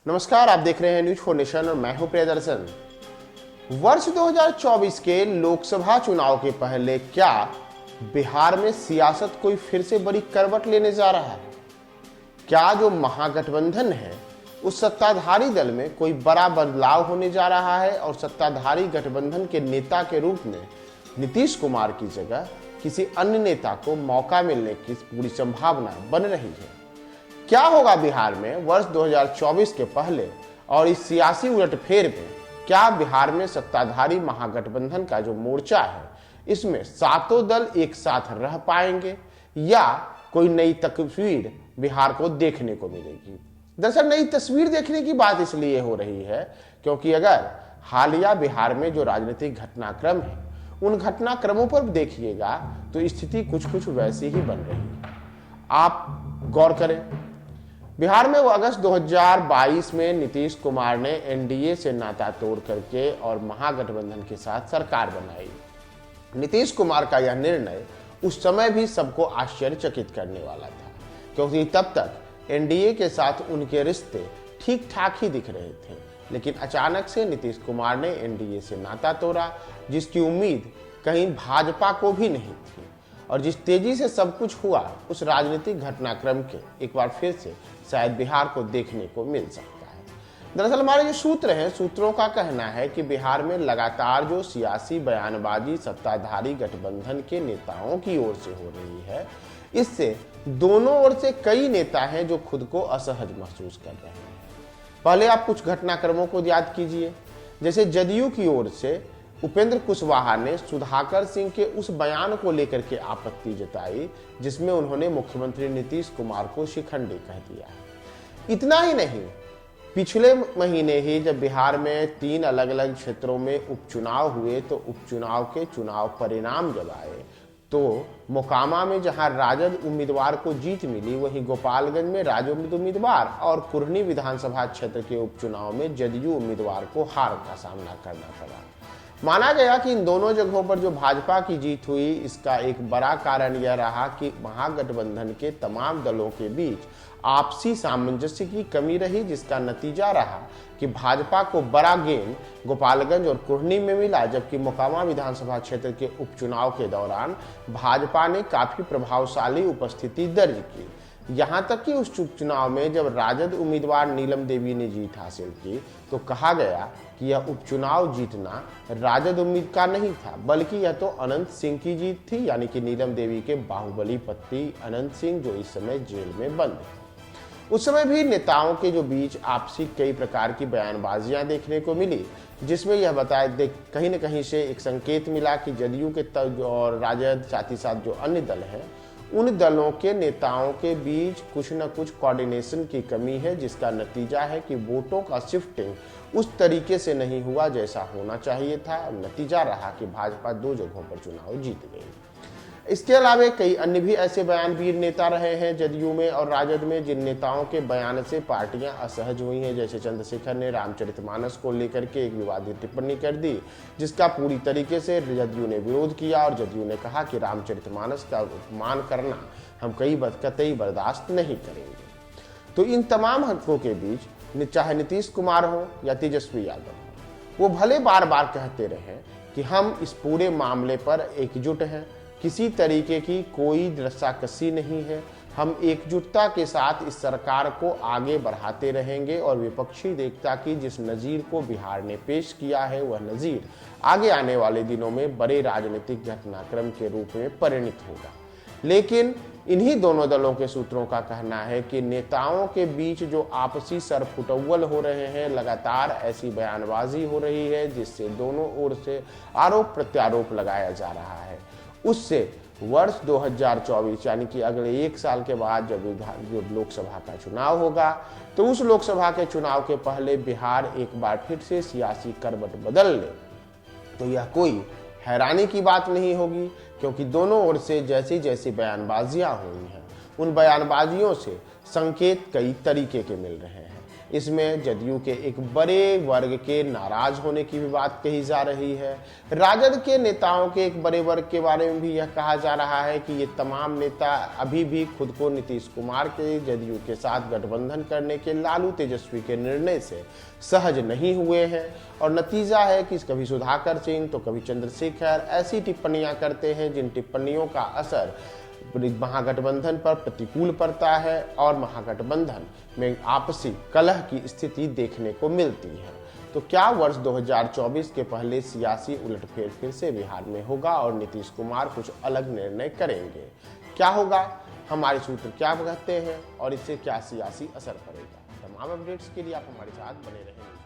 नमस्कार, आप देख रहे हैं न्यूज फॉर नेशन और मैं हूं प्रियदर्शन। वर्ष 2024 के लोकसभा चुनाव के पहले क्या बिहार में सियासत कोई फिर से बड़ी करवट लेने जा रहा है? क्या जो महागठबंधन है उस सत्ताधारी दल में कोई बड़ा बदलाव होने जा रहा है और सत्ताधारी गठबंधन के नेता के रूप में नीतीश कुमार की जगह किसी अन्य नेता को मौका मिलने की पूरी संभावना बन रही है? क्या होगा बिहार में वर्ष 2024 के पहले और इस सियासी उलटफेर में? क्या बिहार में सत्ताधारी महागठबंधन का जो मोर्चा है इसमें सातों दल एक साथ रह पाएंगे या कोई नई तस्वीर बिहार को देखने को मिलेगी? दरअसल नई तस्वीर देखने की बात इसलिए हो रही है क्योंकि अगर हालिया बिहार में जो राजनीतिक घटनाक्रम है उन घटनाक्रमों पर देखिएगा तो स्थिति कुछ कुछ वैसी ही बन रही है। आप गौर करें, बिहार में वो अगस्त 2022 में नीतीश कुमार ने एनडीए से नाता तोड़ करके और महागठबंधन के साथ सरकार बनाई। नीतीश कुमार का यह निर्णय उस समय भी सबको आश्चर्यचकित करने वाला था क्योंकि तब तक एनडीए के साथ उनके रिश्ते ठीक ठाक ही दिख रहे थे, लेकिन अचानक से नीतीश कुमार ने एनडीए से नाता तोड़ा जिसकी उम्मीद कहीं भाजपा को भी नहीं थी। और जिस तेजी से सब कुछ हुआ उस राजनीतिक घटनाक्रम के एक बार फिर से शायद बिहार को देखने को मिल सकता है। दरअसल हमारे जो सूत्र हैं, सूत्रों का कहना है कि बिहार में लगातार जो सियासी बयानबाजी सत्ताधारी गठबंधन के नेताओं की ओर से हो रही है, इससे दोनों ओर से कई नेता हैं जो खुद को असहज महसूस कर रहे हैं। पहले आप कुछ घटनाक्रमों को याद कीजिए। जैसे जदयू की ओर से उपेंद्र कुशवाहा ने सुधाकर सिंह के उस बयान को लेकर के आपत्ति जताई जिसमें उन्होंने मुख्यमंत्री नीतीश कुमार को शिखंडी कह दिया। इतना ही नहीं, पिछले महीने ही जब बिहार में 3 अलग अलग क्षेत्रों में उपचुनाव हुए तो उपचुनाव के चुनाव परिणाम जब आए तो मोकामा में जहां राजद उम्मीदवार को जीत मिली, वहीं गोपालगंज में राजद उम्मीदवार और कुरनी विधानसभा क्षेत्र के उपचुनाव में जदयू उम्मीदवार को हार का सामना करना पड़ा। माना गया कि इन दोनों जगहों पर जो भाजपा की जीत हुई इसका एक बड़ा कारण यह रहा कि महागठबंधन के तमाम दलों के बीच आपसी सामंजस्य की कमी रही, जिसका नतीजा रहा कि भाजपा को बड़ा गेन गोपालगंज और कुरनी में मिला, जबकि मोकामा विधानसभा क्षेत्र के उपचुनाव के दौरान भाजपा ने काफी प्रभावशाली उपस्थिति दर्ज की। यहां तक कि उस उपचुनाव में जब राजद उम्मीदवार नीलम देवी ने जीत हासिल की तो कहा गया कि यह उपचुनाव जीतना राजद उम्मीद का नहीं था, बल्कि यह तो अनंत सिंह की जीत थी, यानी कि नीलम देवी के बाहुबली पति अनंत सिंह जो इस समय जेल में बंद है। उस समय भी नेताओं के जो बीच आपसी कई प्रकार की बयानबाजियां देखने को मिली, जिसमें यह बताया कहीं न कहीं से एक संकेत मिला कि जदयू के और राजद साथ ही साथ जो अन्य दल हैं उन दलों के नेताओं के बीच कुछ न कुछ कोऑर्डिनेशन की कमी है, जिसका नतीजा है कि वोटों का शिफ्टिंग उस तरीके से नहीं हुआ जैसा होना चाहिए था। नतीजा रहा कि भाजपा 2 जगहों पर चुनाव जीत गई। इसके अलावा कई अन्य भी ऐसे बयानवीर नेता रहे हैं जदयू में और राजद में जिन नेताओं के बयान से पार्टियां असहज हुई हैं। जैसे चंद्रशेखर ने रामचरितमानस को लेकर के एक विवादित टिप्पणी कर दी जिसका पूरी तरीके से जदयू ने विरोध किया और जदयू ने कहा कि रामचरितमानस का अपमान करना हम कतई बर्दाश्त नहीं करेंगे। तो इन तमाम हकों के बीच चाहे नीतीश कुमार हो या तेजस्वी यादव हो, वो भले बार बार कहते रहे कि हम इस पूरे मामले पर एकजुट हैं, किसी तरीके की कोई रस्साकसी नहीं है, हम एकजुटता के साथ इस सरकार को आगे बढ़ाते रहेंगे और विपक्षी एकता की जिस नज़ीर को बिहार ने पेश किया है वह नज़ीर आगे आने वाले दिनों में बड़े राजनीतिक घटनाक्रम के रूप में परिणित होगा। लेकिन इन्हीं दोनों दलों के सूत्रों का कहना है कि नेताओं के बीच जो आपसी सरफुटौल हो रहे हैं, लगातार ऐसी बयानबाजी हो रही है जिससे दोनों ओर से आरोप प्रत्यारोप लगाया जा रहा है। उससे वर्ष 2024 यानी कि अगले 1 साल के बाद जब लोकसभा का चुनाव होगा तो उस लोकसभा के चुनाव के पहले बिहार एक बार फिर से सियासी करवट बदल ले तो यह कोई हैरानी की बात नहीं होगी, क्योंकि दोनों ओर से जैसी जैसी बयानबाजियां हुई हैं उन बयानबाजियों से संकेत कई तरीके के मिल रहे हैं। इसमें जदयू के एक बड़े वर्ग के नाराज होने की भी बात कही जा रही है। राजद के नेताओं के एक बड़े वर्ग के बारे में भी यह कहा जा रहा है कि ये तमाम नेता अभी भी खुद को नीतीश कुमार के जदयू के साथ गठबंधन करने के लालू तेजस्वी के निर्णय से सहज नहीं हुए हैं और नतीजा है कि कभी सुधाकर सिंह तो कभी चंद्रशेखर ऐसी टिप्पणियां करते हैं जिन टिप्पणियों का असर महागठबंधन पर प्रतिकूल पड़ता है और महागठबंधन में आपसी कलह की स्थिति देखने को मिलती है। तो क्या वर्ष 2024 के पहले सियासी उलटफेर फिर से बिहार में होगा और नीतीश कुमार कुछ अलग निर्णय करेंगे? क्या होगा, हमारे सूत्र क्या कहते हैं और इससे क्या सियासी असर पड़ेगा? तमाम अपडेट्स के लिए आप हमारे साथ बने रहेंगे।